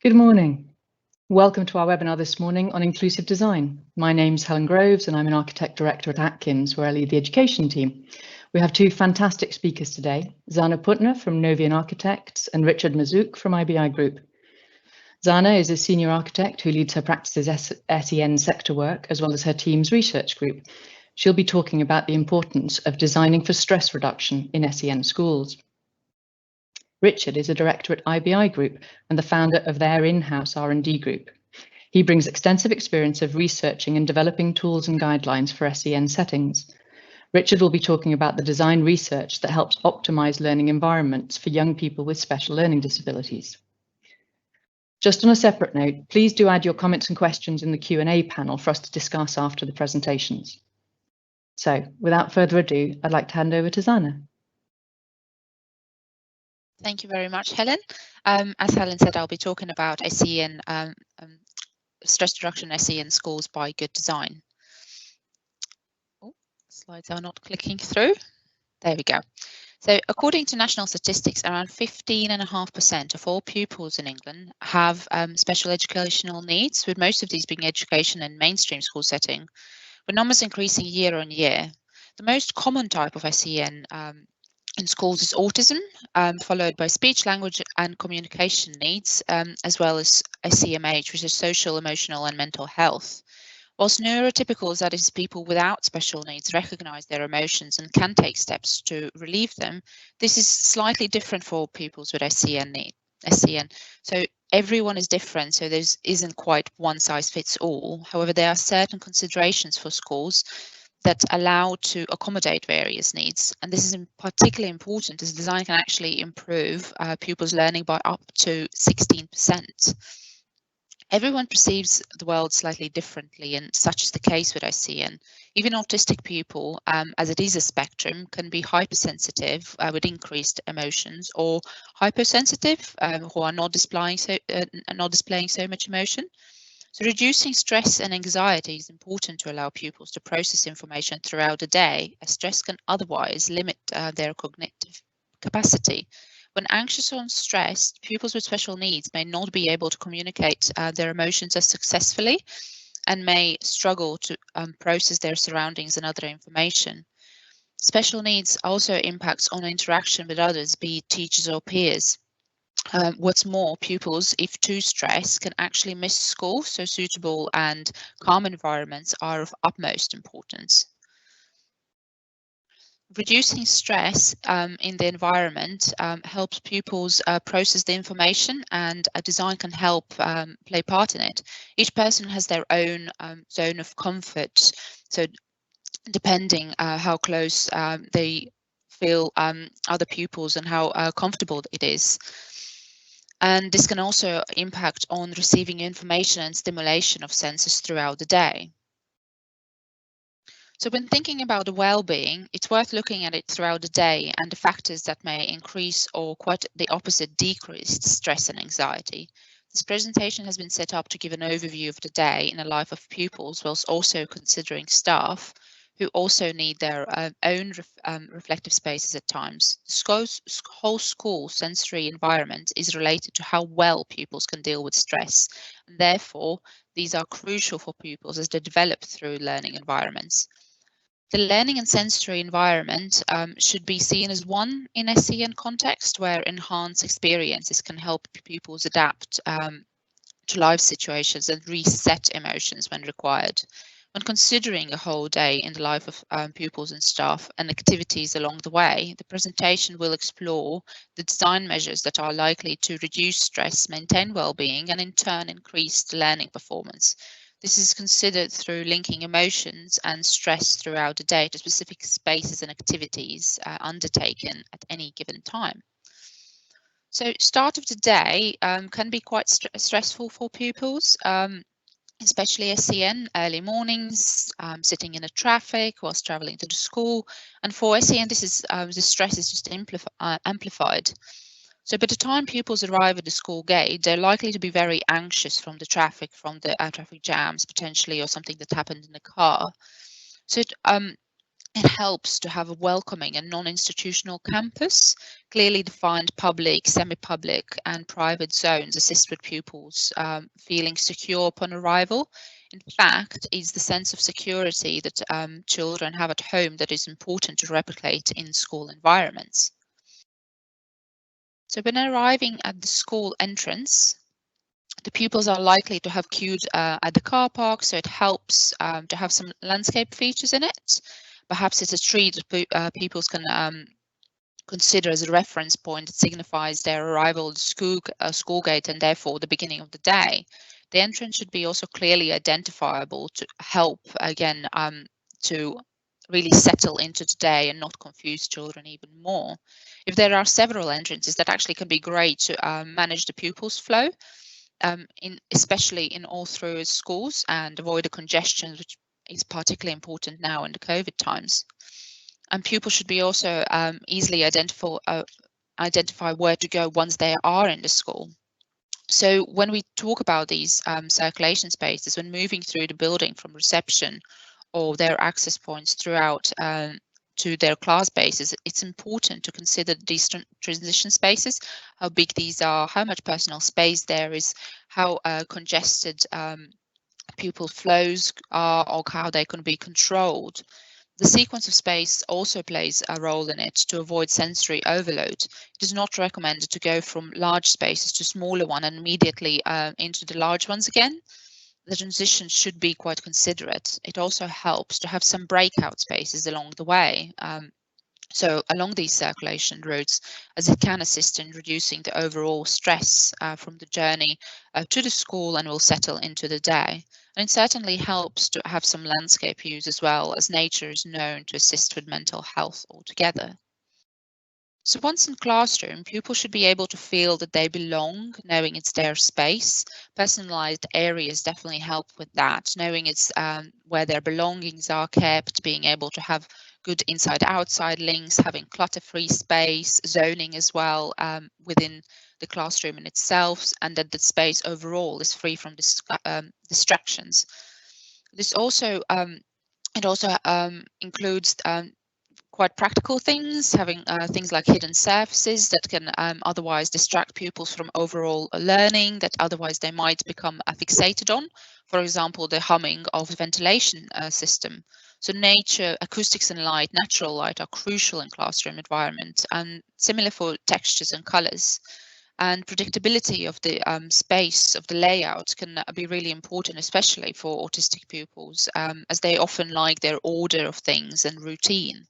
Good morning. Welcome to our webinar this morning on inclusive design. My name's Helen Groves and I'm an architect director at Atkins, where I lead the education team. We have two fantastic speakers today, Zana Putner from Novian Architects and Richard Mazouk from IBI Group. Zana is a senior architect who leads her practice's SEN sector work as well as her team's research group. She'll be talking about the importance of designing for stress reduction in SEN schools. Richard is a director at IBI Group and the founder of their in-house R&D group. He brings extensive experience of researching and developing tools and guidelines for SEN settings. Richard will be talking about the design research that helps optimize learning environments for young people with special learning disabilities. Just on a separate note, please do add your comments and questions in the Q&A panel for us to discuss after the presentations. So, without further ado, I'd like to hand over to Zana. Thank you very much, Helen. As Helen said, I'll be talking about SEN, stress reduction SEN schools by good design. Oh, slides are not clicking through. There we go. So according to national statistics, around 15.5% of all pupils in England have special educational needs, with most of these being education in mainstream school setting, with numbers increasing year on year. The most common type of SEN in schools is autism, followed by speech, language and communication needs, as well as SEMH, which is social, emotional and mental health. Whilst neurotypicals, that is people without special needs, recognise their emotions and can take steps to relieve them, this is slightly different for pupils with SEN. So everyone is different, so there isn't quite one size fits all. However, there are certain considerations for schools that allow to accommodate various needs. And this is particularly important as design can actually improve pupils' learning by up to 16%. Everyone perceives the world slightly differently, and such is the case with SEN. Even autistic people, as it is a spectrum, can be hypersensitive with increased emotions, or hypersensitive who are not displaying so much emotion. So reducing stress and anxiety is important to allow pupils to process information throughout the day, as stress can otherwise limit their cognitive capacity. When anxious or stressed, pupils with special needs may not be able to communicate their emotions as successfully and may struggle to process their surroundings and other information. Special needs also impacts on interaction with others, be it teachers or peers. What's more, pupils, if too stressed, can actually miss school, so suitable and calm environments are of utmost importance. Reducing stress in the environment helps pupils process the information, and a design can help play part in it. Each person has their own zone of comfort, so depending how close they feel other pupils and how comfortable it is. And this can also impact on receiving information and stimulation of senses throughout the day. So when thinking about the well-being, it's worth looking at it throughout the day and the factors that may increase or quite the opposite, decrease stress and anxiety. This presentation has been set up to give an overview of the day in the life of pupils, whilst also considering staff who also need their own reflective spaces at times. The whole school sensory environment is related to how well pupils can deal with stress, and therefore these are crucial for pupils as they develop through learning environments. The learning and sensory environment should be seen as one in SEN context, where enhanced experiences can help pupils adapt to life situations and reset emotions when required. When considering a whole day in the life of pupils and staff and activities along the way, the presentation will explore the design measures that are likely to reduce stress, maintain well-being, and in turn increase the learning performance. This is considered through linking emotions and stress throughout the day to specific spaces and activities undertaken at any given time. So start of the day can be quite stressful for pupils, especially SEN, early mornings, sitting in the traffic whilst traveling to the school. And for SEN, this is the stress is just amplified. So by the time pupils arrive at the school gate, they're likely to be very anxious from the traffic, from the traffic jams potentially, or something that happened in the car. So it helps to have a welcoming and non-institutional campus. Clearly defined public, semi-public and private zones assist with pupils feeling secure upon arrival. In fact, it's the sense of security that children have at home that is important to replicate in school environments. So when arriving at the school entrance, the pupils are likely to have queued at the car park, so it helps to have some landscape features in it. Perhaps it's a tree that pupils can consider as a reference point that signifies their arrival at the school gate and therefore the beginning of the day. The entrance should be also clearly identifiable to help, again, to really settle into the day and not confuse children even more. If there are several entrances, that actually can be great to manage the pupils' flow. Especially in all through schools, and avoid the congestion, which is particularly important now in the COVID times. And pupils should be also easily identify where to go once they are in the school. So when we talk about these circulation spaces, when moving through the building from reception or their access points throughout to their class bases, it's important to consider these transition spaces, how big these are, how much personal space there is, how congested pupil flows are, or how they can be controlled. The sequence of space also plays a role in it to avoid sensory overload. It is not recommended to go from large spaces to smaller one and immediately into the large ones again. The transition should be quite considerate. It also helps to have some breakout spaces along the way. So along these circulation routes, as it can assist in reducing the overall stress from the journey to the school and will settle into the day. And it certainly helps to have some landscape use as well, as nature is known to assist with mental health altogether. So once in classroom, pupils should be able to feel that they belong, knowing it's their space. Personalized areas definitely help with that, knowing it's where their belongings are kept, being able to have good inside-outside links, having clutter-free space, zoning as well within the classroom in itself, and that the space overall is free from distractions. This also includes quite practical things, having things like hidden surfaces that can otherwise distract pupils from overall learning, that otherwise they might become fixated on. For example, the humming of the ventilation system. So nature, acoustics and light, natural light are crucial in classroom environment, and similar for textures and colors. And predictability of the space of the layout can be really important, especially for autistic pupils, as they often like their order of things and routine.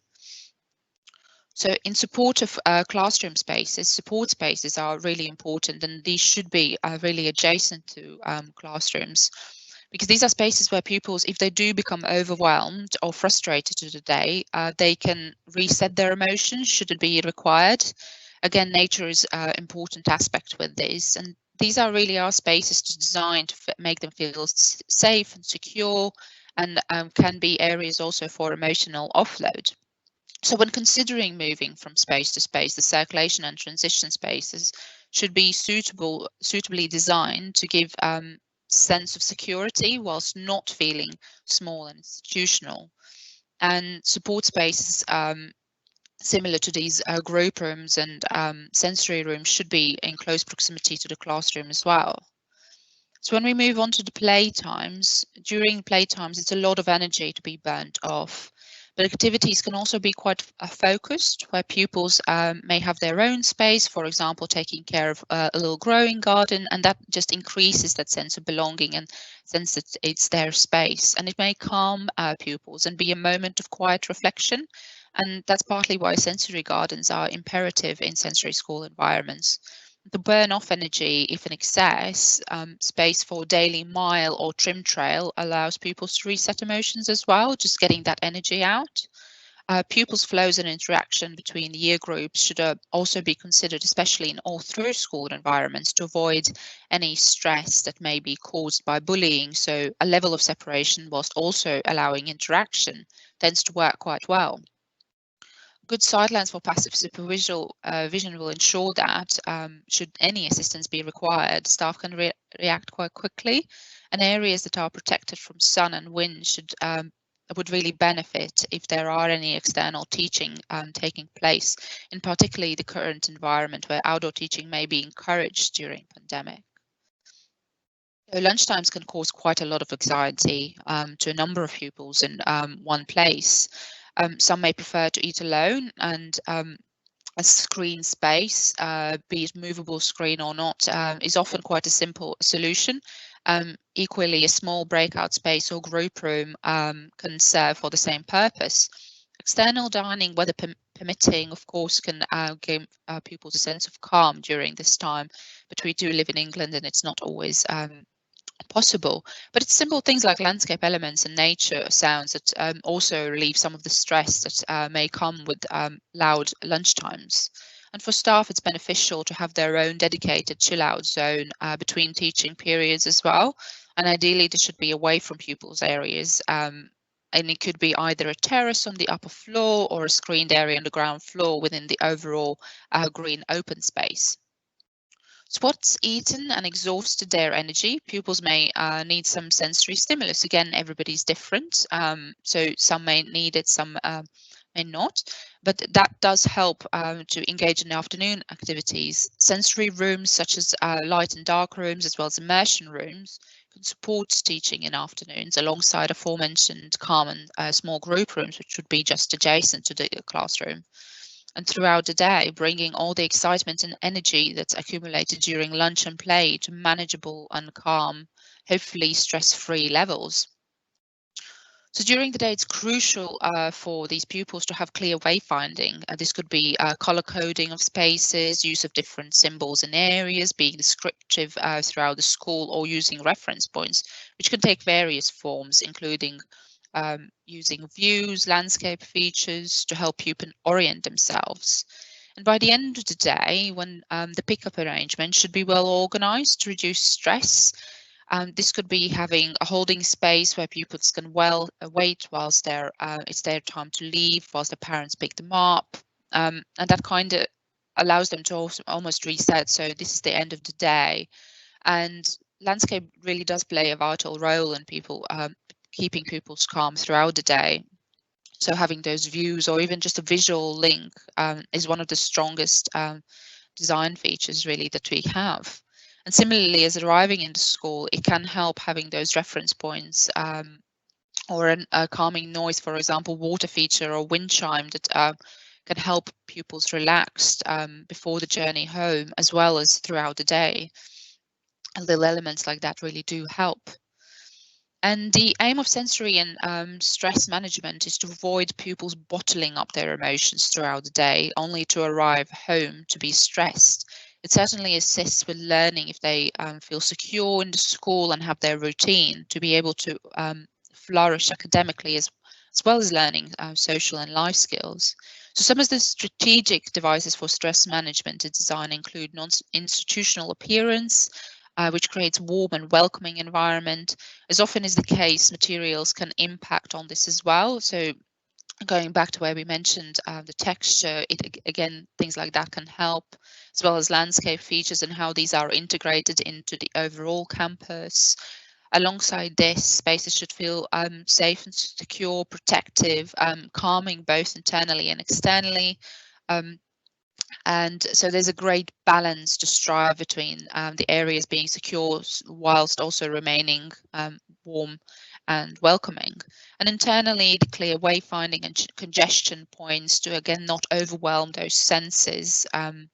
So in support of classroom spaces, support spaces are really important, and these should be really adjacent to classrooms, because these are spaces where pupils, if they do become overwhelmed or frustrated to the day, they can reset their emotions should it be required. Again, nature is an important aspect with this, and these are really our spaces to design to make them feel safe and secure, and can be areas also for emotional offload. So when considering moving from space to space, the circulation and transition spaces should be suitably designed to give sense of security whilst not feeling small and institutional. And support spaces similar to these group rooms and sensory rooms should be in close proximity to the classroom as well. So when we move on to the playtimes, during playtimes, it's a lot of energy to be burnt off. But activities can also be quite focused, where pupils may have their own space, for example, taking care of a little growing garden, and that just increases that sense of belonging and sense that it's their space. And it may calm pupils and be a moment of quiet reflection. And that's partly why sensory gardens are imperative in sensory school environments. To burn off energy, if in excess, space for daily mile or trim trail allows pupils to reset emotions as well, just getting that energy out. Pupils' flows and interaction between year groups should also be considered, especially in all through school environments, to avoid any stress that may be caused by bullying. So a level of separation whilst also allowing interaction tends to work quite well. Good sidelines for passive supervision vision will ensure that should any assistance be required, staff can react quite quickly, and areas that are protected from sun and wind should would really benefit if there are any external teaching taking place, in particularly the current environment where outdoor teaching may be encouraged during pandemic. So lunchtimes can cause quite a lot of anxiety to a number of pupils in one place. Some may prefer to eat alone, and a screen space, be it movable screen or not, is often quite a simple solution. Equally, a small breakout space or group room can serve for the same purpose. External dining, weather permitting, of course, can give pupils a sense of calm during this time, but we do live in England and it's not always possible. But it's simple things like landscape elements and nature sounds that also relieve some of the stress that may come with loud lunchtimes. And for staff, it's beneficial to have their own dedicated chill out zone between teaching periods as well. And ideally, this should be away from pupils' areas. And it could be either a terrace on the upper floor or a screened area on the ground floor within the overall green open space. So what's eaten and exhausted their energy? Pupils may need some sensory stimulus. Again, everybody's different. So some may need it, some may not. But that does help to engage in afternoon activities. Sensory rooms such as light and dark rooms, as well as immersion rooms, can support teaching in afternoons alongside aforementioned calm and small group rooms, which would be just adjacent to the classroom. And throughout the day, bringing all the excitement and energy that's accumulated during lunch and play to manageable and calm, hopefully stress-free levels. So during the day, it's crucial for these pupils to have clear wayfinding. This could be color coding of spaces, use of different symbols and areas, being descriptive throughout the school, or using reference points, which can take various forms, including using views, landscape features to help pupils orient themselves. And by the end of the day, when the pickup arrangement should be well organized to reduce stress, this could be having a holding space where pupils can wait whilst it's their time to leave, whilst the parents pick them up, and that kind of allows them to also almost reset. So this is the end of the day, and landscape really does play a vital role in people keeping pupils calm throughout the day. So having those views or even just a visual link is one of the strongest design features really that we have. And similarly, as arriving into school, it can help having those reference points or a calming noise, for example, water feature or wind chime that can help pupils relax before the journey home, as well as throughout the day. And little elements like that really do help. And the aim of sensory and stress management is to avoid pupils bottling up their emotions throughout the day, only to arrive home to be stressed. It certainly assists with learning if they feel secure in the school and have their routine to be able to flourish academically as well as learning social and life skills. So some of the strategic devices for stress management and design include non-institutional appearance, which creates a warm and welcoming environment. As often is the case, materials can impact on this as well. So going back to where we mentioned the texture, again, things like that can help, as well as landscape features and how these are integrated into the overall campus. Alongside this, spaces should feel safe and secure, protective, calming both internally and externally. And so there's a great balance to strive between the areas being secure whilst also remaining warm and welcoming. And internally, the clear wayfinding and congestion points to, again, not overwhelm those senses, and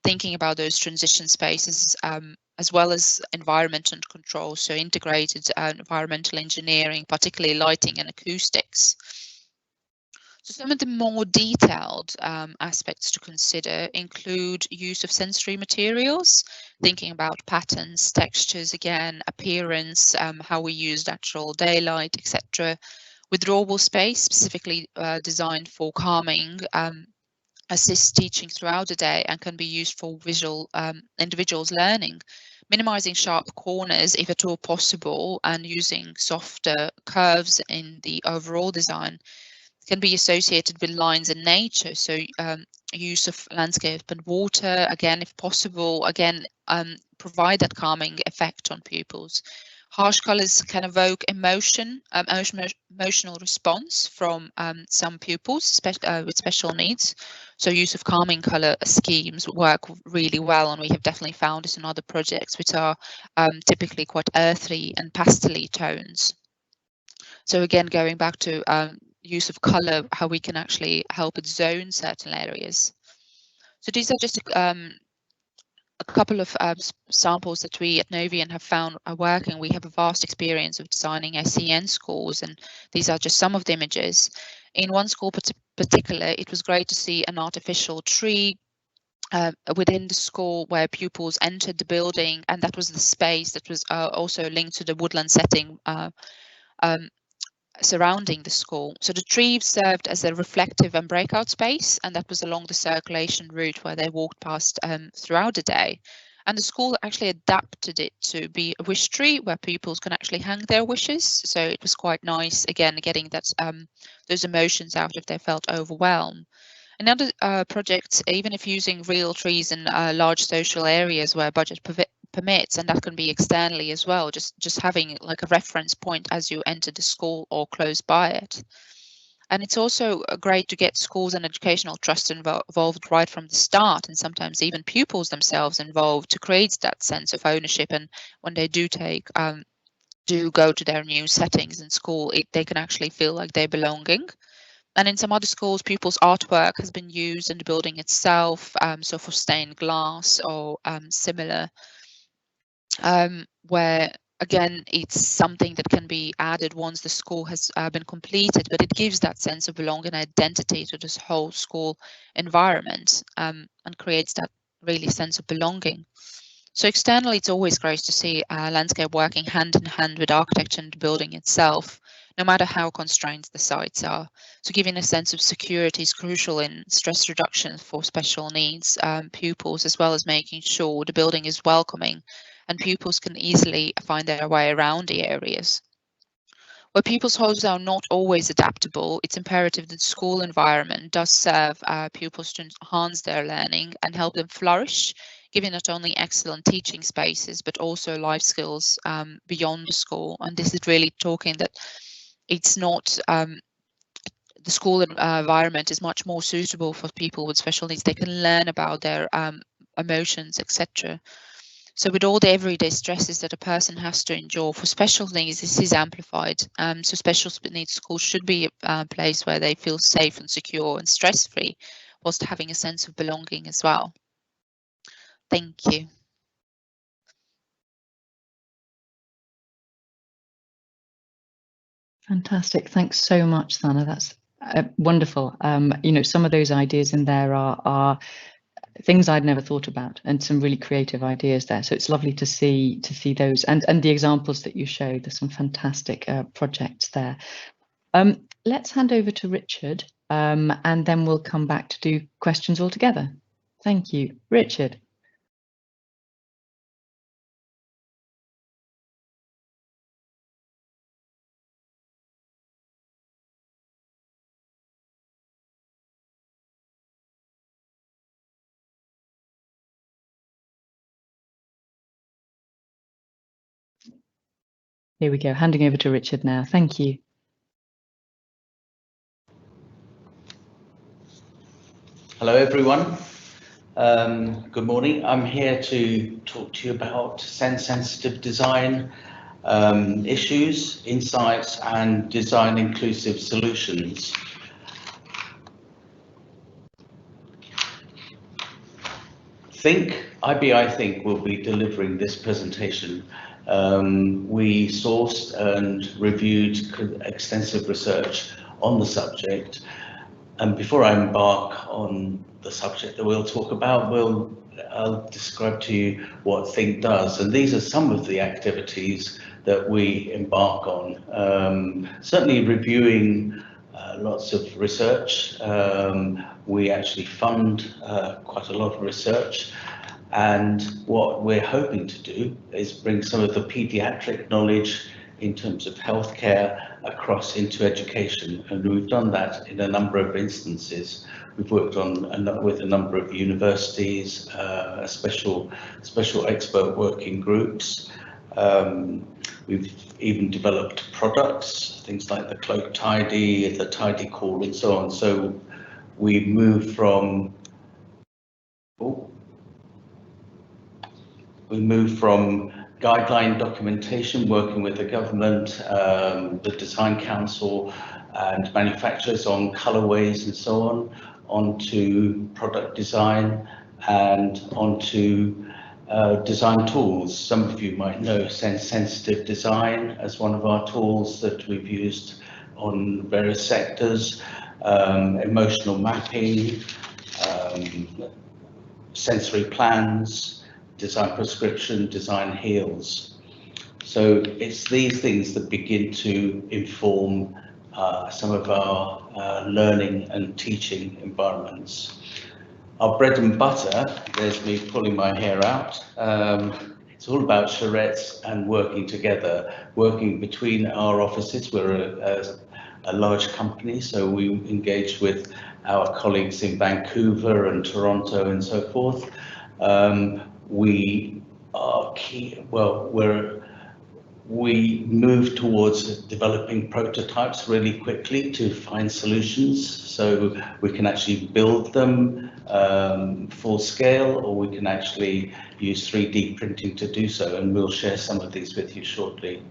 thinking about those transition spaces as well as environment and control, so integrated environmental engineering, particularly lighting and acoustics. So some of the more detailed aspects to consider include use of sensory materials, thinking about patterns, textures, again, appearance, how we use natural daylight, etc. Withdrawable space, specifically designed for calming, assists teaching throughout the day and can be used for visual individuals learning. Minimizing sharp corners if at all possible and using softer curves in the overall design can be associated with lines in nature, so use of landscape and water, again, if possible, again, provide that calming effect on pupils. Harsh colours can evoke emotional response from some pupils with special needs. So use of calming colour schemes work really well, and we have definitely found this in other projects, which are typically quite earthy and pastel-y tones. So again, going back to use of colour, how we can actually help it zone certain areas. So these are just a couple of samples that we at Novian have found are working. We have a vast experience of designing SEN schools, and these are just some of the images. In one school particular, it was great to see an artificial tree within the school where pupils entered the building, and that was the space that was also linked to the woodland setting surrounding the school. So the tree served as a reflective and breakout space, and that was along the circulation route where they walked past throughout the day. And the school actually adapted it to be a wish tree where pupils can actually hang their wishes. So it was quite nice, again, getting that those emotions out if they felt overwhelmed. In other projects, even if using real trees in large social areas where budget permits, and that can be externally as well, just having like a reference point as you enter the school or close by it. And it's also great to get schools and educational trusts involved right from the start, and sometimes even pupils themselves involved to create that sense of ownership. And when they do go to their new settings in school, they can actually feel like they're belonging. And in some other schools, pupils' artwork has been used in the building itself, so for stained glass or similar, where again, it's something that can be added once the school has been completed, but it gives that sense of belonging and identity to this whole school environment, and creates that really sense of belonging. So externally, it's always great to see landscape working hand in hand with architecture and the building itself, no matter how constrained the sites are. So giving a sense of security is crucial in stress reduction for special needs pupils, as well as making sure the building is welcoming and pupils can easily find their way around the areas. Where pupils' homes are not always adaptable, it's imperative that the school environment does serve pupils to enhance their learning and help them flourish, giving not only excellent teaching spaces, but also life skills beyond the school. And this is really talking that it's not, the school environment is much more suitable for people with special needs. They can learn about their emotions, etc. So with all the everyday stresses that a person has to endure for special needs, this is amplified. So special needs schools should be a place where they feel safe and secure and stress-free, whilst having a sense of belonging as well. Thank you. Fantastic. Thanks so much, Sana. That's wonderful. You know, some of those ideas in there are things I'd never thought about, and some really creative ideas there. So it's lovely to see those and the examples that you showed. There's some fantastic projects there. Let's hand over to Richard, and then we'll come back to do questions all together. Thank you, Richard. Here we go, handing over to Richard now. Thank you. Hello, everyone. Good morning. I'm here to talk to you about sense-sensitive design issues, insights, and design-inclusive solutions. IBI Think will be delivering this presentation. We sourced and reviewed extensive research on the subject. And before I embark on the subject that we'll talk about, I'll describe to you what Think does. And these are some of the activities that we embark on. Certainly reviewing lots of research. We actually fund quite a lot of research. And what we're hoping to do is bring some of the pediatric knowledge in terms of healthcare across into education, and we've done that in a number of instances. We've worked with a number of universities, special expert working groups, We've even developed products, things like the Cloak Tidy, the Tidy Call, and so on. So we moved from guideline documentation, working with the government, the Design Council, and manufacturers on colorways and so on to product design and onto design tools. Some of you might know sensitive design as one of our tools that we've used on various sectors, emotional mapping, sensory plans, design prescription, design heals. So it's these things that begin to inform some of our learning and teaching environments. Our bread and butter, there's me pulling my hair out. It's all about charrettes and working together, working between our offices. We're a large company, so we engage with our colleagues in Vancouver and Toronto and so forth. We are key, we move towards developing prototypes really quickly to find solutions, so we can actually build them full scale, or we can actually use 3D printing to do so, and we'll share some of these with you shortly.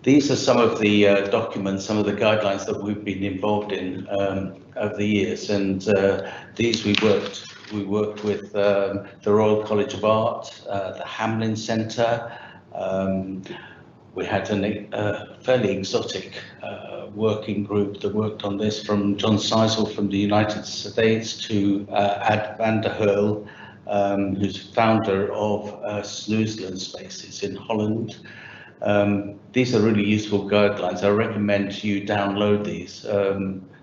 These are some of the documents, some of the guidelines that we've been involved in over the years, and these we worked with the Royal College of Art, the Hamlin Centre. We had a fairly exotic working group that worked on this, from John Seisel from the United States to Ad van der Heul, who's founder of Snoezelen Spaces in Holland. These are really useful guidelines. I recommend you download these,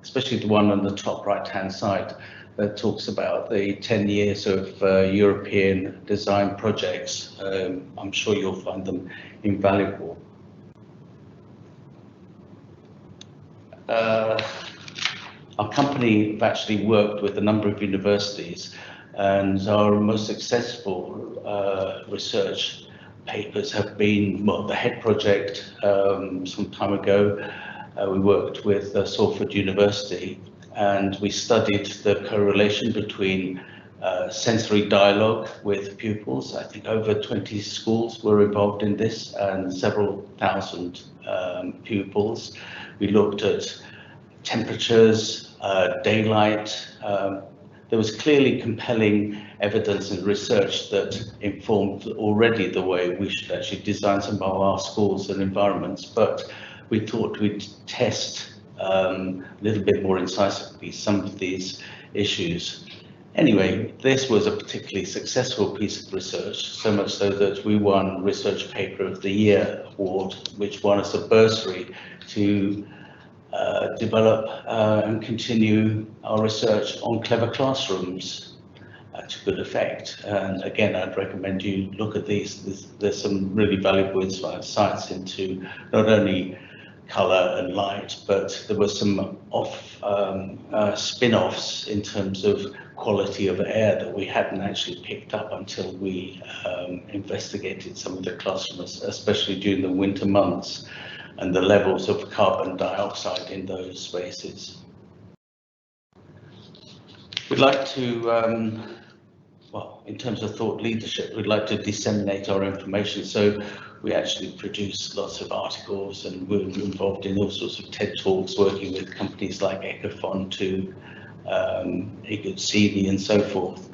especially the one on the top right-hand side that talks about the 10 years of European design projects. I'm sure you'll find them invaluable. Our company have actually worked with a number of universities, and our most successful research papers have been, well, the HEAD project some time ago. We worked with Salford University, and we studied the correlation between sensory dialogue with pupils. I think over 20 schools were involved in this, and several thousand pupils. We looked at temperatures, daylight. There was clearly compelling evidence and research that informed already the way we should actually design some of our schools and environments, but we thought we'd test a little bit more incisively some of these issues. Anyway, this was a particularly successful piece of research, so much so that we won Research Paper of the Year award, which won us a bursary to develop and continue our research on clever classrooms to good effect. And again, I'd recommend you look at these. There's some really valuable insights into not only colour and light, but there were some spin-offs in terms of quality of air that we hadn't actually picked up until we investigated some of the classrooms, especially during the winter months, and the levels of carbon dioxide in those spaces. We'd like to, well, in terms of thought leadership, we'd like to disseminate our information. So we actually produce lots of articles, and we're involved in all sorts of TED Talks, working with companies like Ecofon, Egucini and so forth.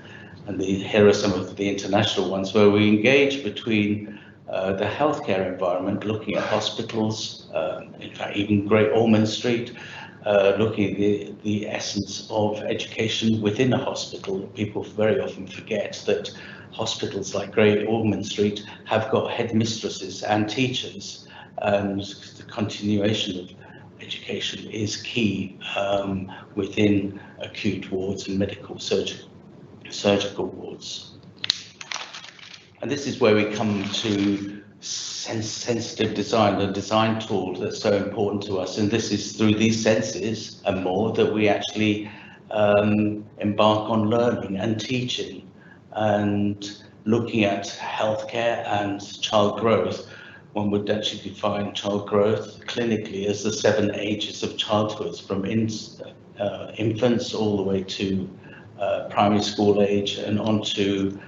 And here are some of the international ones where we engage between the healthcare environment, looking at hospitals, in fact, even Great Ormond Street, looking at the essence of education within a hospital. People very often forget that hospitals like Great Ormond Street have got headmistresses and teachers, and the continuation of education is key within acute wards and medical surgical wards. And this is where we come to sensitive design, the design tool that's so important to us. And this is through these senses and more that we actually embark on learning and teaching, and looking at healthcare and child growth, one would actually define child growth clinically as the 7 ages of childhood, from infants all the way to primary school age and on to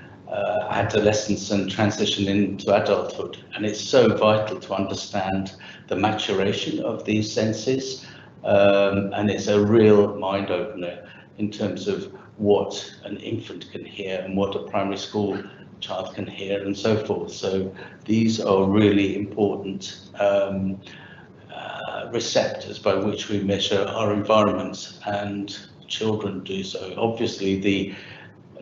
adolescence and transition into adulthood. And it's so vital to understand the maturation of these senses, and it's a real mind opener in terms of what an infant can hear and what a primary school child can hear and so forth. So these are really important receptors by which we measure our environment, and children do so. Obviously the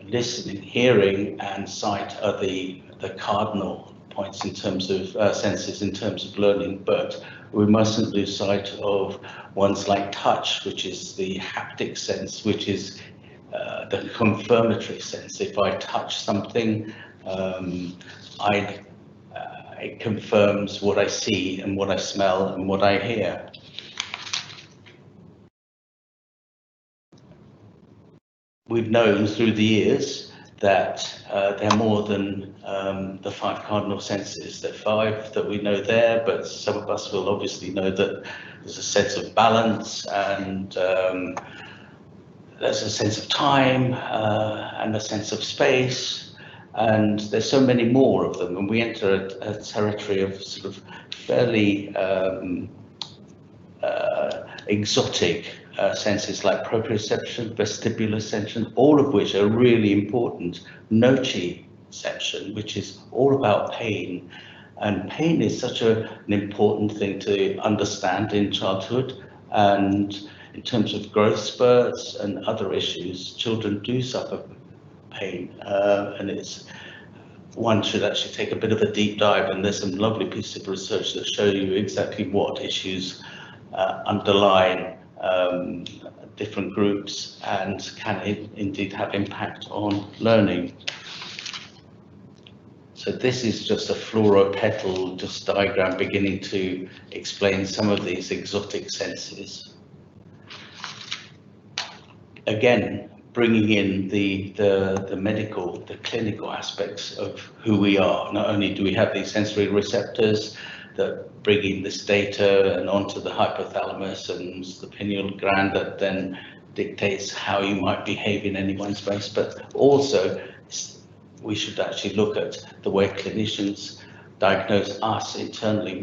listening, hearing and sight are the cardinal points in terms of senses, in terms of learning, but we mustn't lose sight of ones like touch, which is the haptic sense, which is the confirmatory sense. If I touch something, it confirms what I see and what I smell and what I hear. We've known through the years that they're more than the 5 cardinal senses. There are 5 that we know there, but some of us will obviously know that there's a sense of balance, and there's a sense of time and a sense of space, and there's so many more of them, and we enter a territory of sort of fairly exotic senses like proprioception, vestibuloception, all of which are really important. Nociception, which is all about pain, and pain is such an important thing to understand in childhood, and in terms of growth spurts and other issues, children do suffer pain, and it's one should actually take a bit of a deep dive, and there's some lovely pieces of research that show you exactly what issues underlie different groups and can indeed have impact on learning. So this is just a fluoropetal diagram beginning to explain some of these exotic senses. Again, bringing in the medical, the clinical aspects of who we are. Not only do we have these sensory receptors that bring in this data and onto the hypothalamus and the pineal gland that then dictates how you might behave in any one space, but also we should actually look at the way clinicians diagnose us internally.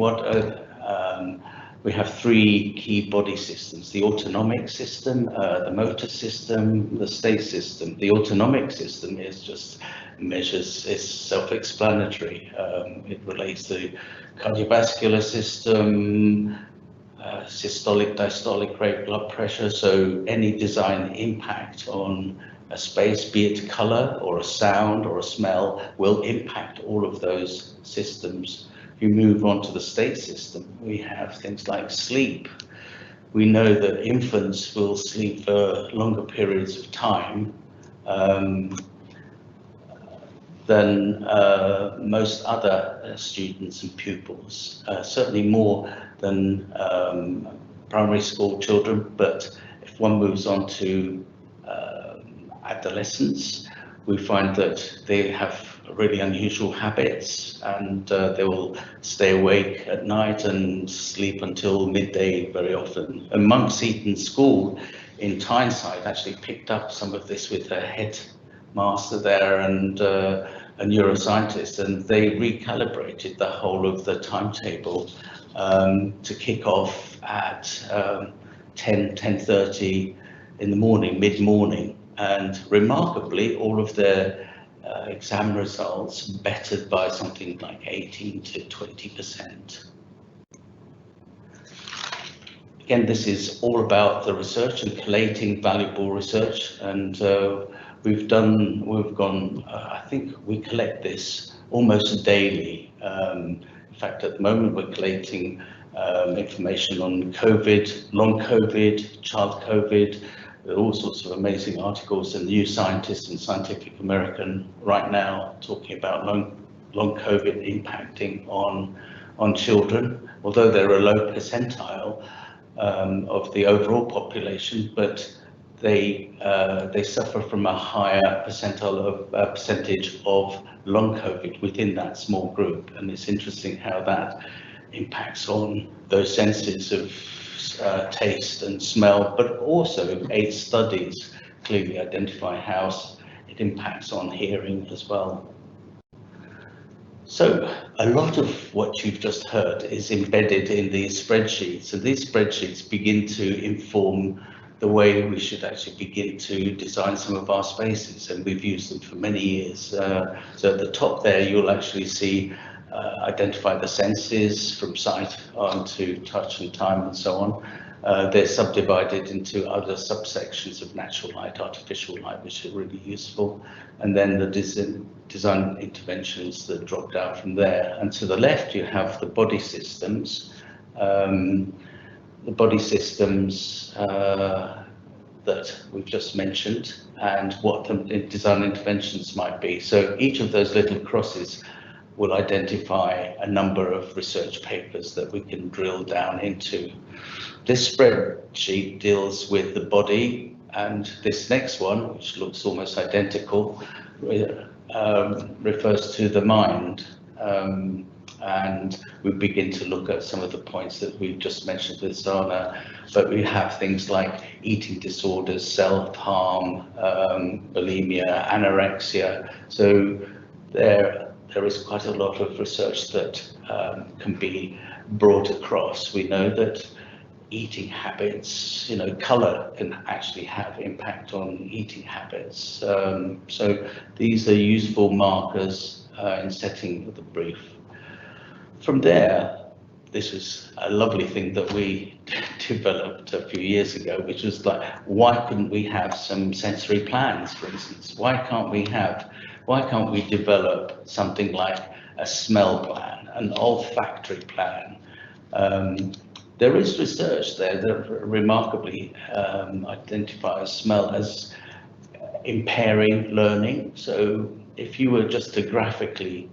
We have 3 key body systems: the autonomic system, the motor system, the state system. The autonomic system is just measures, is self-explanatory. It relates to cardiovascular system, systolic, diastolic rate, blood pressure. So any design impact on a space, be it color or a sound or a smell, will impact all of those systems. If you move on to the state system, we have things like sleep. We know that infants will sleep for longer periods of time than most other students and pupils, certainly more than primary school children. But if one moves on to adolescence, we find that they have really unusual habits, and they will stay awake at night and sleep until midday very often. And Monk's Eton School in Tyneside actually picked up some of this with their headmaster there and a neuroscientist, and they recalibrated the whole of the timetable to kick off at 10:30 in the morning, mid-morning, and remarkably all of their exam results bettered by something like 18 to 20%. Again, this is all about the research and collating valuable research, and I think we collect this almost daily. In fact, at the moment we're collating information on COVID, long COVID, child COVID. There are all sorts of amazing articles in the New Scientist and Scientific American right now talking about long COVID impacting on children, although they're a low percentile of the overall population, but they suffer from a higher percentage of long COVID within that small group, and it's interesting how that impacts on those senses of taste and smell, but also 8 studies clearly identify how it impacts on hearing as well. So a lot of what you've just heard is embedded in these spreadsheets, and these spreadsheets begin to inform the way we should actually begin to design some of our spaces, and we've used them for many years. So at the top there, you'll actually see identify the senses from sight onto touch and time and so on. They're subdivided into other subsections of natural light, artificial light, which are really useful, and then the design interventions that drop down from there. And to the left, you have the body systems. The body systems that we've just mentioned and what the design interventions might be. So each of those little crosses will identify a number of research papers that we can drill down into. This spreadsheet deals with the body, and this next one, which looks almost identical, refers to the mind. And we begin to look at some of the points that we've just mentioned with Zana, but we have things like eating disorders, self-harm, bulimia, anorexia. So there is quite a lot of research that can be brought across. We know that eating habits, colour can actually have impact on eating habits. So these are useful markers in setting the brief. From there, this was a lovely thing that we developed a few years ago, which was like, why couldn't we have some sensory plans, for instance? Why can't we develop something like a smell plan, an olfactory plan? There is research there that remarkably identifies smell as impairing learning. So if you were just to graphically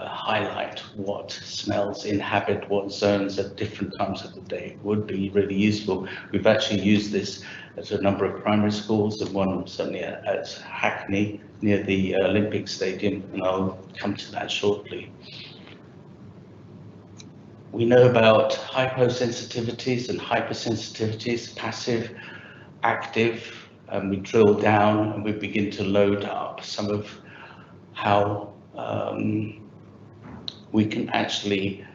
highlight what smells inhabit what zones at different times of the day would be really useful. We've actually used this at a number of primary schools, and one certainly at Hackney near the Olympic Stadium, and I'll come to that shortly. We know about hyposensitivities and hypersensitivities, passive, active, and we drill down and we begin to load up some of how we can actually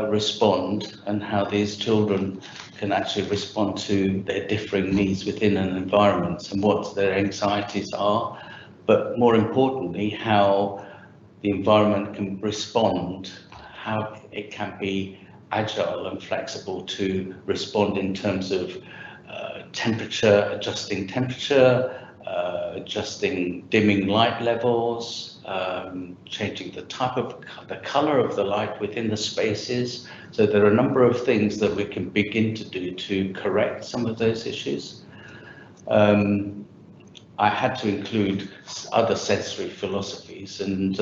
respond, and how these children can actually respond to their differing needs within an environment and what their anxieties are, but more importantly, how the environment can respond, how it can be agile and flexible to respond in terms of temperature, adjusting temperature, adjusting dimming light levels, changing the color of the light within the spaces. So there are a number of things that we can begin to do to correct some of those issues. I had to include other sensory philosophies, and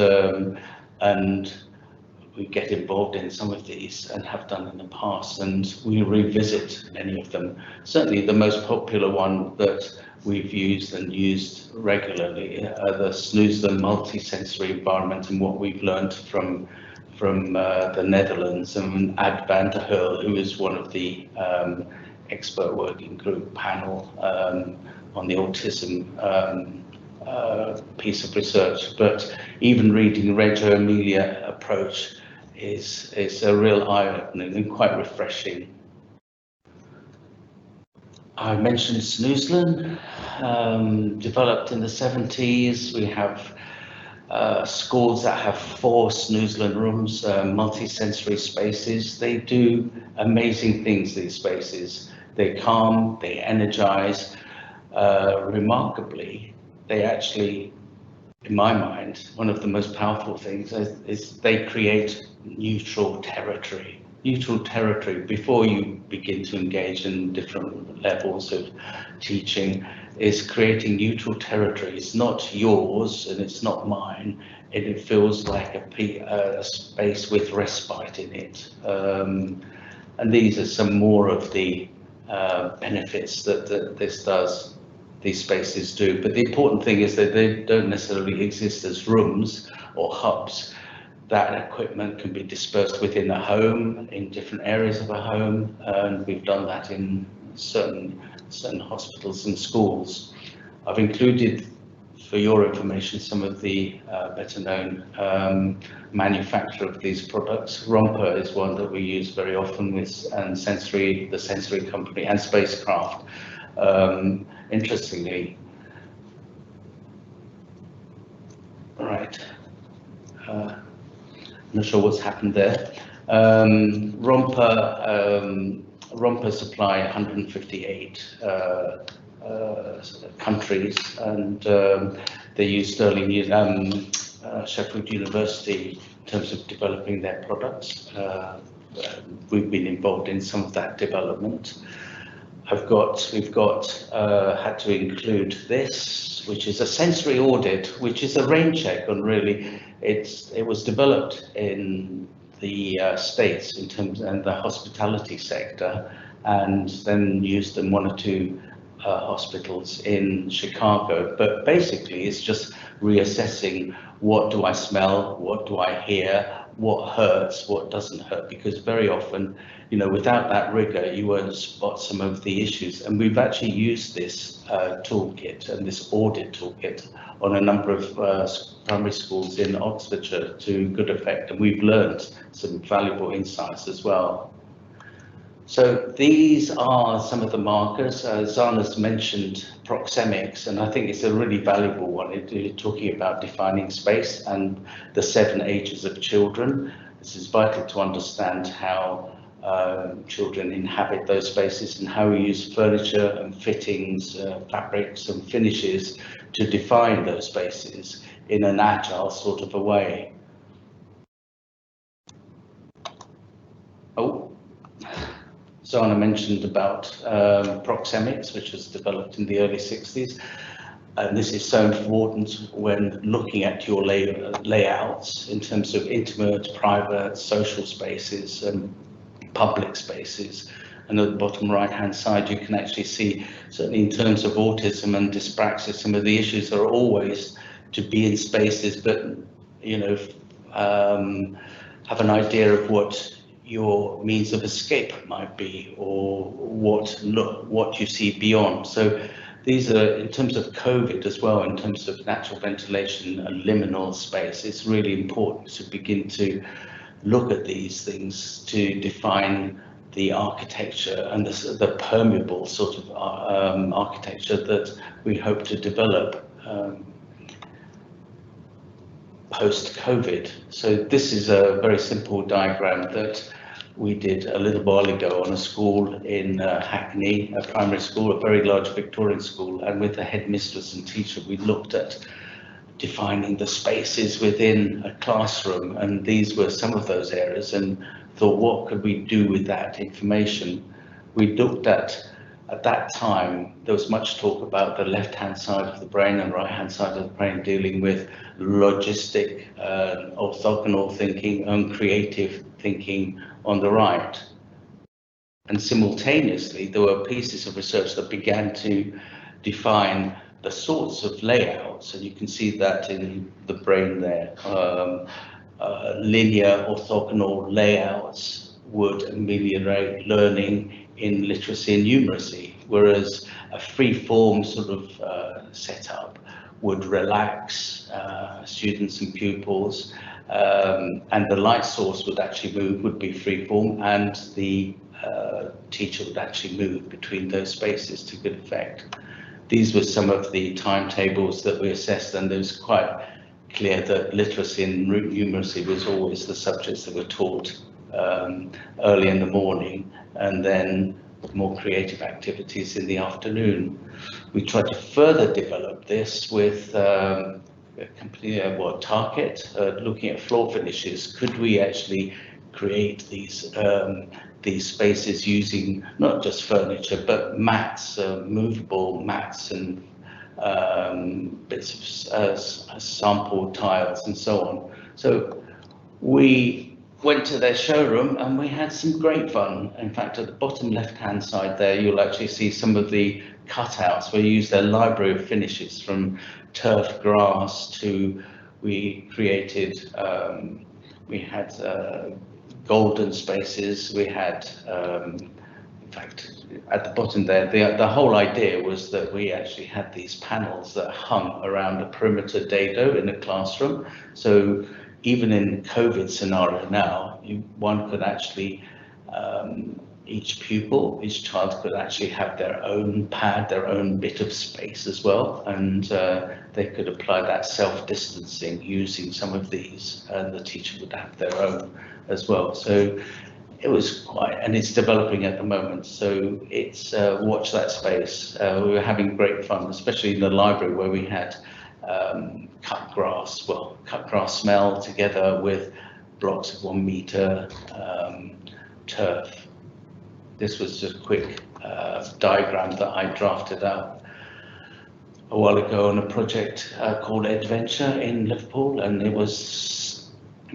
we get involved in some of these and have done in the past, and we revisit many of them. Certainly the most popular one that we've used and used regularly are the Snoeslen multisensory environment, and what we've learned from the Netherlands, and Ad van der Heul, who is one of the expert working group panel on the autism piece of research. But even reading Reggio Emilia approach is a real eye-opening and quite refreshing. I mentioned Snoeslen, developed in the 70s. We have schools that have 4 Snoeslen rooms, multi-sensory spaces. They do amazing things, these spaces. They calm, they energize. Remarkably, they actually, in my mind, one of the most powerful things is they create neutral territory. Neutral territory, before you begin to engage in different levels of teaching, is creating neutral territory. It's not yours and it's not mine, and it feels like a space with respite in it. And these are some more of the benefits that this does. these spaces do. But the important thing is that they don't necessarily exist as rooms or hubs. That equipment can be dispersed within a home, in different areas of a home, and we've done that in certain hospitals and schools. I've included, for your information, some of the better known manufacturer of these products. Romper is one that we use very often with, and the Sensory company, and Spacecraft. Interestingly, right. I'm not sure what's happened there. Romper supply 158 countries, and they use Sheffield University in terms of developing their products. We've been involved in some of that development. We've had to include this, which is a sensory audit, which is a rain check on really. It was developed in the States in terms of the hospitality sector, and then used in 1 or 2 hospitals in Chicago. But basically, it's just reassessing: what do I smell, what do I hear, what hurts, what doesn't hurt, because very often, you know, without that rigor, you won't spot some of the issues. And we've actually used this toolkit and this audit toolkit on a number of primary schools in Oxfordshire to good effect, and we've learned some valuable insights as well. So these are some of the markers. Zana's mentioned proxemics, and I think it's a really valuable one. You're talking about defining space and the 7 ages of children. This is vital to understand how children inhabit those spaces and how we use furniture and fittings, fabrics and finishes to define those spaces in an agile sort of a way. Zana mentioned about proxemics, which was developed in the early 60s. And this is so important when looking at your layouts in terms of intimate, private, social spaces and public spaces. And at the bottom right-hand side, you can actually see, certainly in terms of autism and dyspraxia, some of the issues are always to be in spaces, but, you know, have an idea of what your means of escape might be, or what you see beyond. So these are, in terms of COVID as well, in terms of natural ventilation and liminal space, it's really important to begin to look at these things to define the architecture and the permeable sort of architecture that we hope to develop post-COVID. So this is a very simple diagram that we did a little while ago on a school in Hackney, a primary school, a very large Victorian school, and with the headmistress and teacher, we looked at defining the spaces within a classroom, and these were some of those areas, and thought, what could we do with that information? We looked at that time, there was much talk about the left-hand side of the brain and right-hand side of the brain dealing with logistic, orthogonal thinking and creative thinking on the right. And simultaneously, there were pieces of research that began to define the sorts of layouts, and you can see that in the brain there. Linear orthogonal layouts would ameliorate learning in literacy and numeracy, whereas a free-form sort of setup would relax students and pupils, and the light source would actually move, would be free-form, and the teacher would actually move between those spaces to good effect. These were some of the timetables that we assessed, and it was quite clear that literacy and numeracy was always the subjects that were taught early in the morning, and then more creative activities in the afternoon. We tried to further develop this with a company, Target, looking at floor finishes. Could we actually create these spaces using not just furniture, but mats, movable mats and bits of sample tiles and so on. So we went to their showroom and we had some great fun. In fact, at the bottom left-hand side there, you'll actually see some of the cutouts. We used their library of finishes, from turf grass to, we created, we had golden spaces, we had, in fact, at the bottom there, the whole idea was that we actually had these panels that hung around a perimeter dado in a classroom. So even in COVID scenario now, one could actually, each pupil, each child could actually have their own pad, their own bit of space as well, and they could apply that self-distancing using some of these, and the teacher would have their own as well. So it was quite, and it's developing at the moment, so it's watch that space. We were having great fun, especially in the library where we had cut grass smell together with blocks of 1 meter turf. This was just a quick diagram that I drafted out a while ago on a project called Adventure in Liverpool, and it was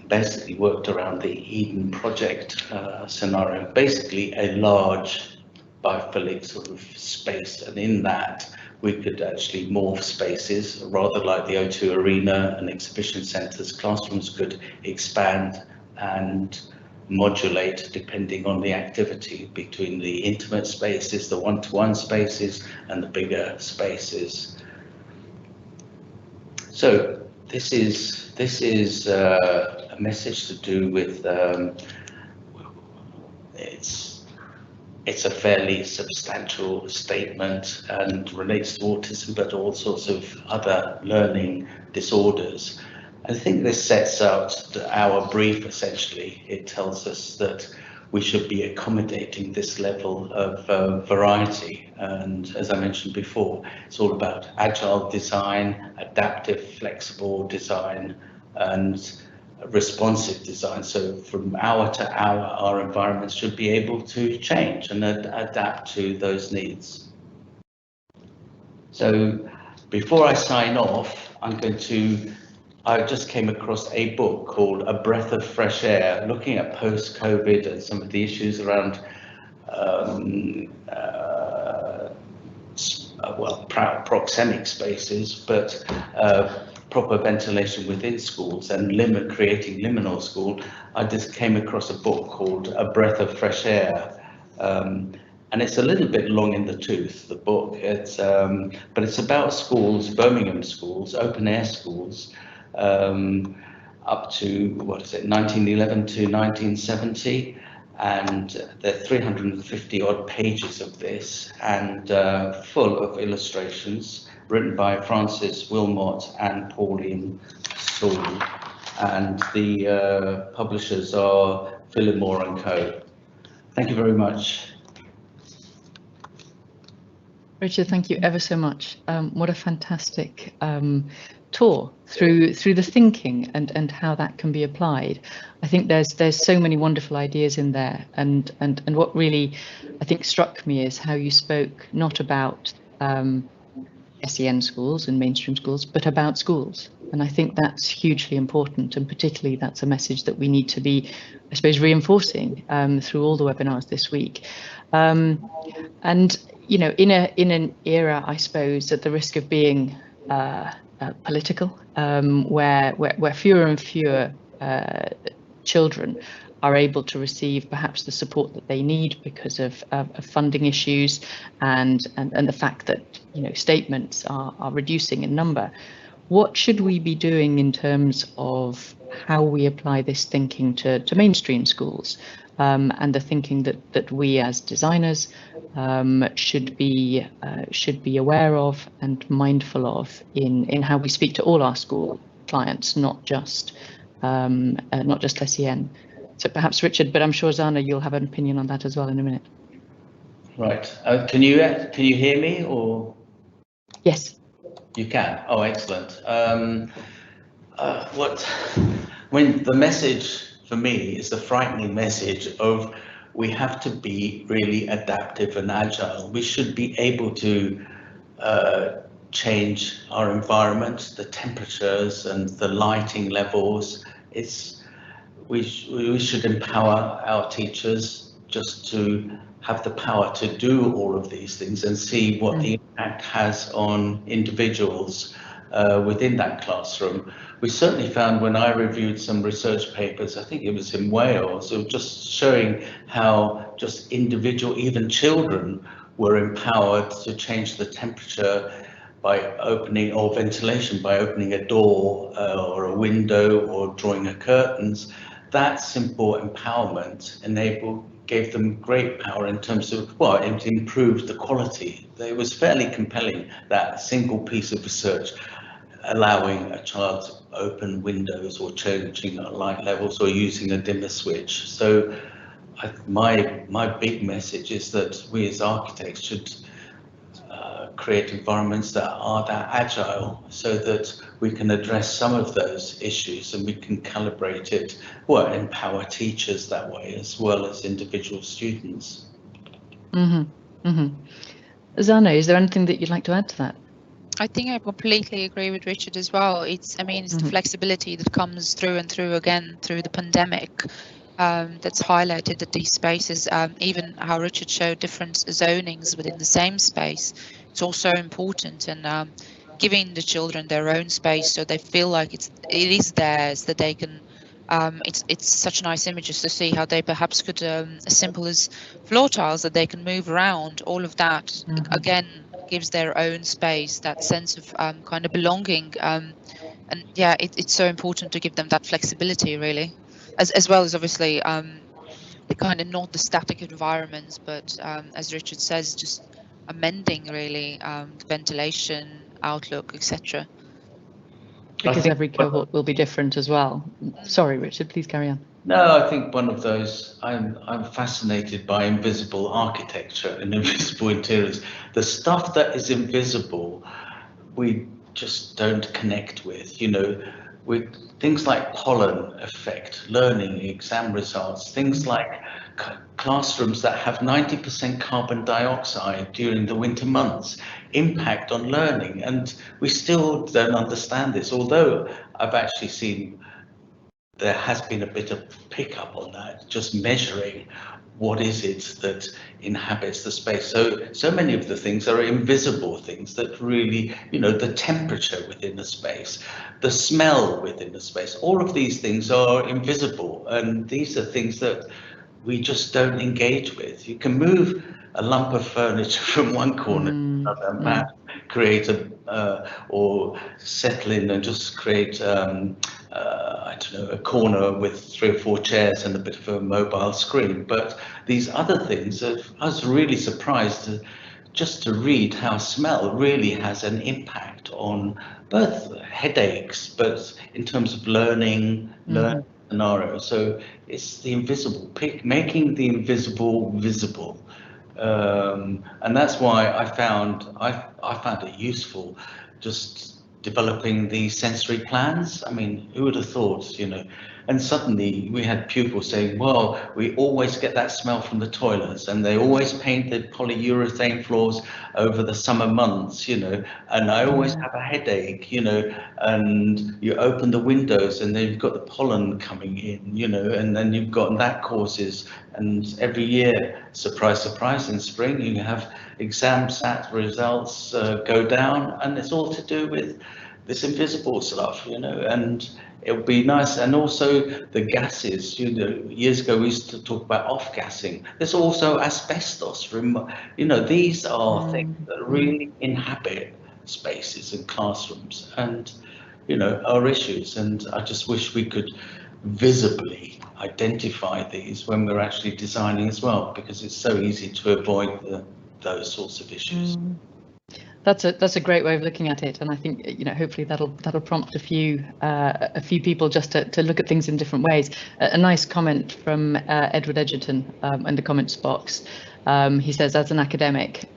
basically worked around the Eden project scenario, basically a large biphilic sort of space, and in that we could actually morph spaces, rather like the O2 Arena and exhibition centres. Classrooms could expand and modulate depending on the activity between the intimate spaces, the one-to-one spaces, and the bigger spaces. So this is a message to do with it's a fairly substantial statement and relates to autism, but all sorts of other learning disorders. I think this sets out our brief, essentially. It tells us that we should be accommodating this level of variety. And as I mentioned before, it's all about agile design, adaptive, flexible design, and responsive design. So from hour to hour, our environments should be able to change and adapt to those needs. So before I sign off, I just came across a book called A Breath of Fresh Air, looking at post-COVID and some of the issues around proxemic spaces, but proper ventilation within schools and creating liminal school. I just came across a book called A Breath of Fresh Air. And it's a little bit long in the tooth, the book. But it's about schools, Birmingham schools, open air schools, up to, 1911 to 1970, and there are 350 odd pages of this, and full of illustrations written by Francis Wilmot and Pauline Saul, and the publishers are Phillimore and Co. Thank you very much. Richard, thank you ever so much. What a fantastic tour through the thinking and how that can be applied. I think there's so many wonderful ideas in there, and what really I think struck me is how you spoke not about SEN schools and mainstream schools, but about schools. And I think that's hugely important, and particularly that's a message that we need to be, I suppose, reinforcing through all the webinars this week. And you know, in an era, I suppose, at the risk of being political, where fewer and fewer children are able to receive perhaps the support that they need because of funding issues and the fact that, you know, statements are reducing in number. What should we be doing in terms of how we apply this thinking to mainstream schools, and the thinking that we as designers should be aware of and mindful of in how we speak to all our school clients, not just SEN. So perhaps Richard, but I'm sure Zana, you'll have an opinion on that as well in a minute. Right. Can you hear me, or? Yes. You can. Oh, excellent. When the message for me is the frightening message of we have to be really adaptive and agile. We should be able to change our environment, the temperatures and the lighting levels. We should empower our teachers just to have the power to do all of these things and see what the impact has on individuals within that classroom. We certainly found, when I reviewed some research papers, I think it was in Wales, of just showing how just individual, even children, were empowered to change the temperature by opening, or ventilation by opening a door or a window or drawing a curtains. That simple empowerment gave them great power in terms of, well, it improved the quality. It was fairly compelling, that single piece of research, allowing a child to open windows or changing light levels or using a dimmer switch. So my big message is that we as architects should create environments that are that agile, so that we can address some of those issues and we can calibrate it, well, empower teachers that way as well as individual students. Zana, is there anything that you'd like to add to that? I think I completely agree with Richard as well. It's the flexibility that comes through and through again through the pandemic that's highlighted that these spaces, even how Richard showed different zonings within the same space, it's also important, and giving the children their own space so they feel like it is theirs, that they can. It's such nice images to see how they perhaps could, as simple as floor tiles that they can move around. All of that again gives their own space, that sense of kind of belonging, and yeah, it's so important to give them that flexibility, really, as well as obviously the kind of not the static environments, but as Richard says, just amending really the ventilation, outlook, etc. Because every cohort will be different as well. Sorry, Richard, please carry on. No, I think one of those, I'm fascinated by invisible architecture and invisible interiors. The stuff that is invisible, we just don't connect with, with things like pollen affect learning, exam results, things like classrooms that have 90% carbon dioxide during the winter months impact on learning, and we still don't understand this, although I've actually seen there has been a bit of pickup on that, just measuring what is it that inhabits the space. So many of the things are invisible things that really, the temperature within the space, the smell within the space, all of these things are invisible, and these are things that we just don't engage with. You can move a lump of furniture from one corner to another and perhaps create or settle in and just create I don't know, a corner with 3 or 4 chairs and a bit of a mobile screen. But these other things, I was really surprised just to read how smell really has an impact on both headaches, but in terms of learning scenarios. So it's the invisible, making the invisible visible. And that's why I found it useful just developing the sensory plans. I mean, who would have thought, and suddenly we had pupils saying, well, we always get that smell from the toilets, and they always paint the polyurethane floors over the summer months, and I always have a headache, and you open the windows and then you've got the pollen coming in, and then you've got that causes, and every year, surprise, surprise, in spring you have exam sat results go down, and it's all to do with this invisible stuff, and it would be nice. And also the gases, years ago we used to talk about off-gassing. There's also asbestos, these are things that really inhabit spaces and classrooms and, are issues. And I just wish we could visibly identify these when we're actually designing as well, because it's so easy to avoid those sorts of issues. That's a great way of looking at it, and I think hopefully that'll prompt a few people just to look at things in different ways. A nice comment from Edward Edgerton in the comments box. He says, as an academic,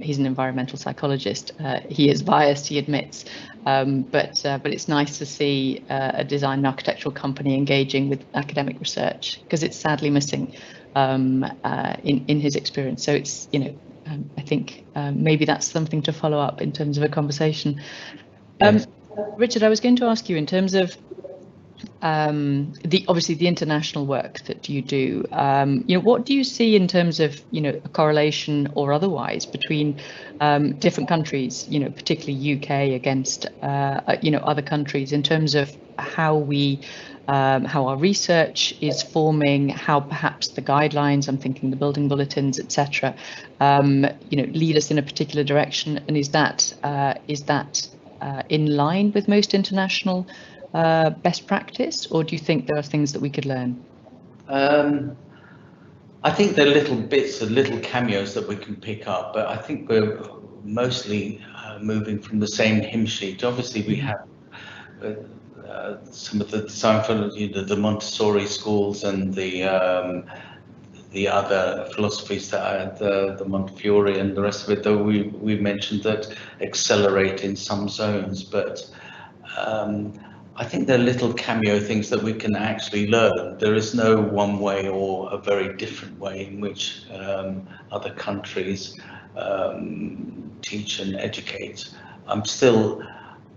he's an environmental psychologist. He is biased, he admits, but it's nice to see a design and architectural company engaging with academic research, because it's sadly missing in his experience. So it's I think maybe that's something to follow up in terms of a conversation. Richard, I was going to ask you in terms of obviously the international work that you do, what do you see in terms of, a correlation or otherwise between different countries, particularly UK against, other countries in terms of how our research is forming, how perhaps the guidelines, I'm thinking the building bulletins, etc., lead us in a particular direction, and is that in line with most international best practice, or do you think there are things that we could learn? I think there are little bits and little cameos that we can pick up, but I think we're mostly moving from the same hymn sheet. Obviously, we have some of the design for the Montessori schools and the other philosophies that are the Montefiore and the rest of it, though we mentioned that accelerate in some zones, but I think there are little cameo things that we can actually learn. There is no one way or a very different way in which other countries teach and educate.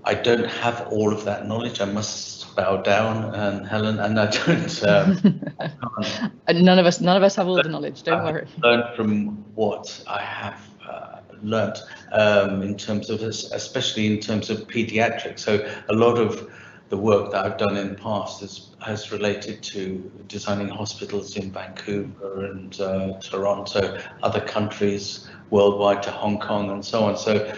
I don't have all of that knowledge. I must bow down, and Helen, and I don't. None of us have all the knowledge. Don't worry. Learn from what I have learnt in terms of, especially in terms of paediatrics. So a lot of the work that I've done in the past has related to designing hospitals in Vancouver and Toronto, other countries worldwide, to Hong Kong and so on. So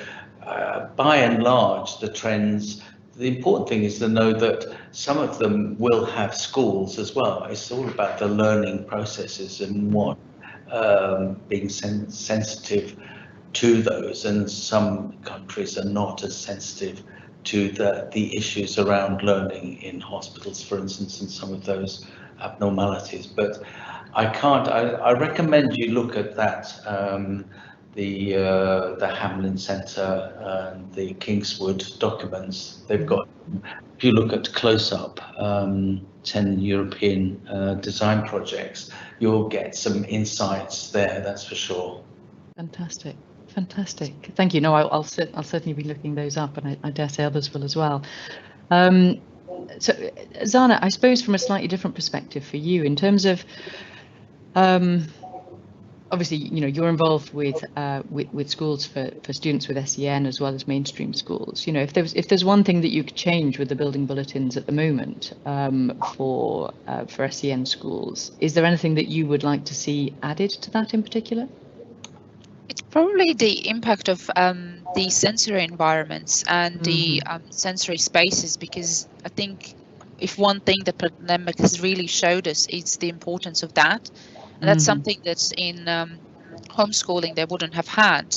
by and large, the trends, the important thing is to know that some of them will have schools as well. It's all about the learning processes and what being sensitive to those, and some countries are not as sensitive to the issues around learning in hospitals, for instance, and some of those abnormalities. But I recommend you look at that, the Hamlin Centre and the Kingswood documents. They've got, if you look at close-up 10 European design projects, you'll get some insights there, that's for sure. Fantastic. Fantastic. Thank you. No, I'll certainly be looking those up, and I dare say others will as well. So, Zana, I suppose from a slightly different perspective for you, in terms of, obviously, you're involved with schools for students with SEN as well as mainstream schools. If there's one thing that you could change with the building bulletins at the moment for SEN schools, is there anything that you would like to see added to that in particular? It's probably the impact of the sensory environments and the sensory spaces, because I think if one thing the pandemic has really showed us is the importance of that, and that's something that's in homeschooling they wouldn't have had.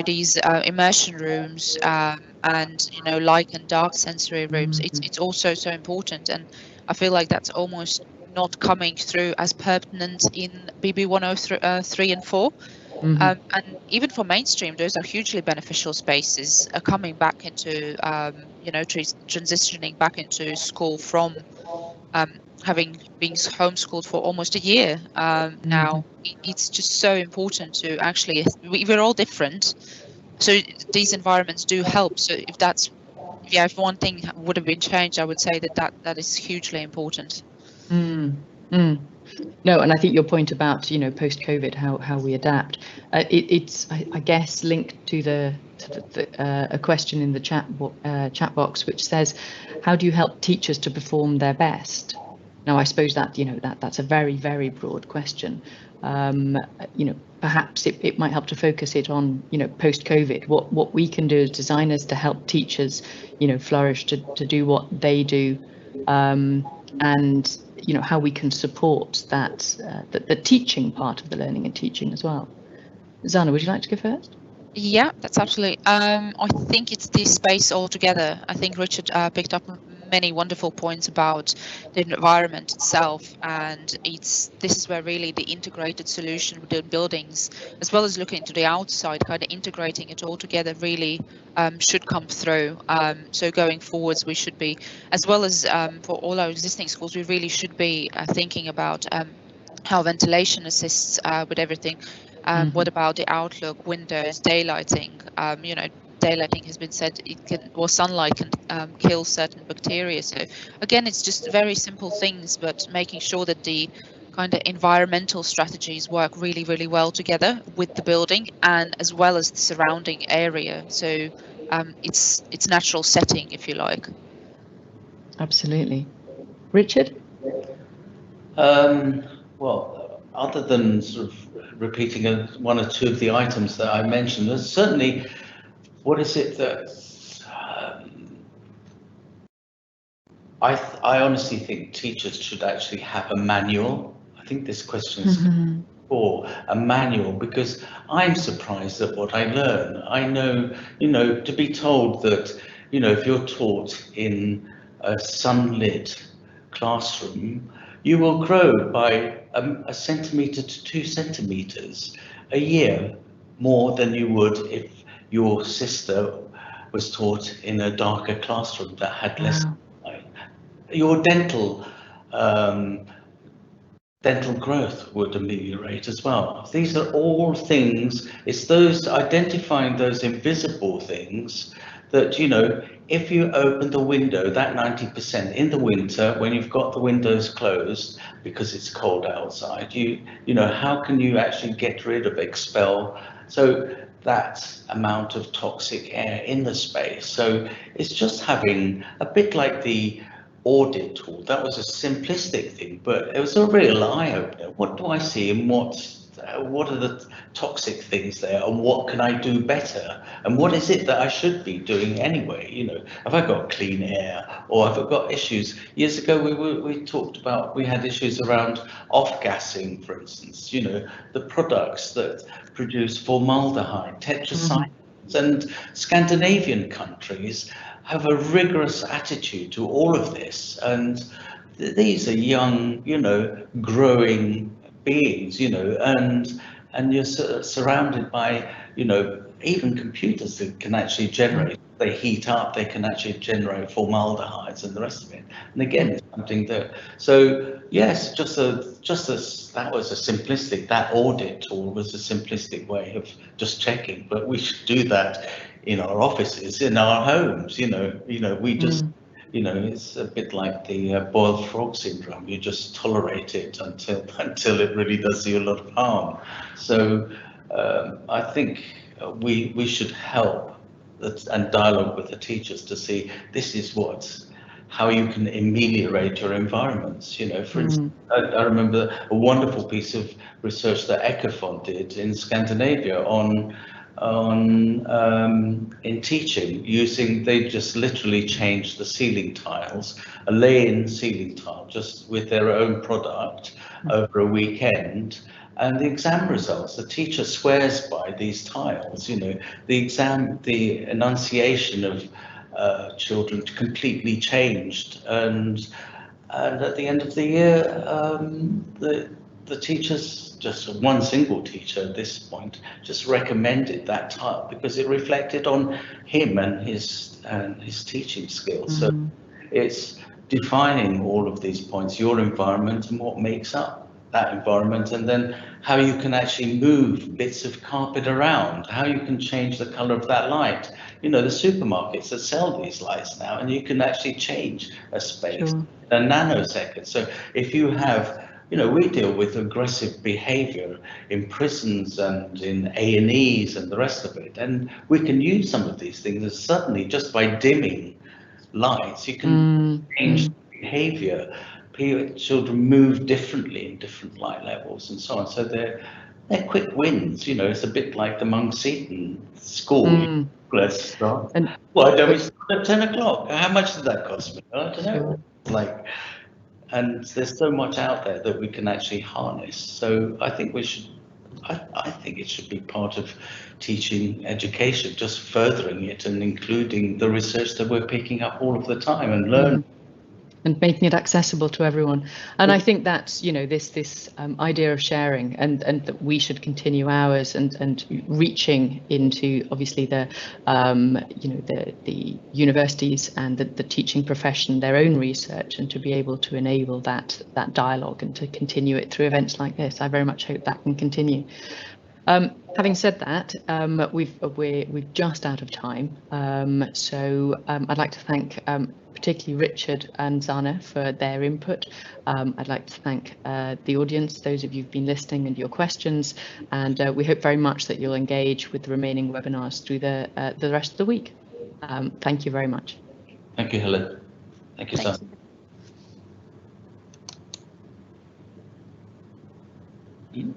These immersion rooms and light and dark sensory rooms. It's also so important, and I feel like that's almost not coming through as pertinent in BB 103 and 4. And even for mainstream, those are hugely beneficial spaces, coming back into, transitioning back into school from having been homeschooled for almost a year now. It's just so important to actually, we're all different, so these environments do help. So if one thing would have been changed, I would say that is hugely important. No, and I think your point about post-COVID, how we adapt, it's I guess linked to a question in the chat box which says, how do you help teachers to perform their best? Now, I suppose that that's a very, very broad question. Perhaps it might help to focus it on post-COVID, what we can do as designers to help teachers flourish, to do what they do, and how we can support that the teaching part of the learning and teaching as well. Zana, would you like to go first? Yeah, that's absolutely. I think it's the space altogether. I think Richard picked up many wonderful points about the environment itself, and this is where really the integrated solution within buildings, as well as looking to the outside, kind of integrating it all together, really should come through. So going forwards, we should be, as well as for all our existing schools, we really should be thinking about how ventilation assists with everything. What about the outlook, windows, daylighting? daylighting has been said, or sunlight can kill certain bacteria. So again, it's just very simple things, but making sure that the kind of environmental strategies work really, really well together with the building and as well as the surrounding area. So it's natural setting, if you like. Absolutely. Richard? Well, other than sort of repeating one or two of the items that I mentioned, there's certainly, what is it that I honestly think teachers should actually have a manual. I think this question is for a manual, because I'm surprised at what I learn. I know, to be told that, if you're taught in a sunlit classroom, you will grow by a centimetre to 2 centimetres a year more than you would if your sister was taught in a darker classroom that had less. Your dental growth would ameliorate as well. These are all things, it's those identifying those invisible things that, if you open the window, that 90% in the winter, when you've got the windows closed because it's cold outside, how can you actually get rid of, expel? So that amount of toxic air in the space. So it's just having a bit like the audit tool. That was a simplistic thing, but it was a real eye-opener. What do I see, and what are the toxic things there, and what can I do better, and what is it that I should be doing anyway? Have I got clean air, or have I got issues? Years ago we talked about, we had issues around off-gassing, for instance, the products that produce formaldehyde, tetracyclines, and Scandinavian countries have a rigorous attitude to all of this, and these are young, growing beings, and you're surrounded by, even computers that can actually generate. They heat up, they can actually generate formaldehydes and the rest of it. And again, it's something that. So yes, that was a simplistic. That audit tool was a simplistic way of just checking, but we should do that in our offices, in our homes. We just. It's a bit like the boiled frog syndrome. You just tolerate it until it really does you a lot of harm. So I think we should help and dialogue with the teachers to see this is how you can ameliorate your environments. For instance, I remember a wonderful piece of research that Ecofont did in Scandinavia in teaching, they just literally changed the ceiling tiles, a lay-in ceiling tile, just with their own product over a weekend. And the exam results, the teacher swears by these tiles. The enunciation of children completely changed, and at the end of the year, the teachers, just one single teacher at this point, just recommended that tile because it reflected on him and his teaching skills. So it's defining all of these points, your environment and what makes up that environment, and then how you can actually move bits of carpet around, how you can change the color of that light. The supermarkets that sell these lights now, and you can actually change a space in a nanosecond. So if you have, we deal with aggressive behavior in prisons and in A&Es and the rest of it, and we can use some of these things, and suddenly just by dimming lights, you can change behavior. Children move differently in different light levels and so on. So they're quick wins. It's a bit like the Monk Seton school. Let's start. Why don't we start at 10 o'clock? How much did that cost me? I don't know. And there's so much out there that we can actually harness. So I think I think it should be part of teaching education, just furthering it and including the research that we're picking up all of the time and learning. And making it accessible to everyone. And I think that's, this idea of sharing, and that we should continue ours, and reaching into obviously the universities and the teaching profession, their own research, and to be able to enable that dialogue and to continue it through events like this. I very much hope that can continue. Having said that, we're just out of time, so I'd like to thank particularly Richard and Zana for their input. I'd like to thank the audience, those of you who've been listening, and your questions, and we hope very much that you'll engage with the remaining webinars through the rest of the week. Thank you very much. Thank you, Helen. Thank you, Zana. Thank you.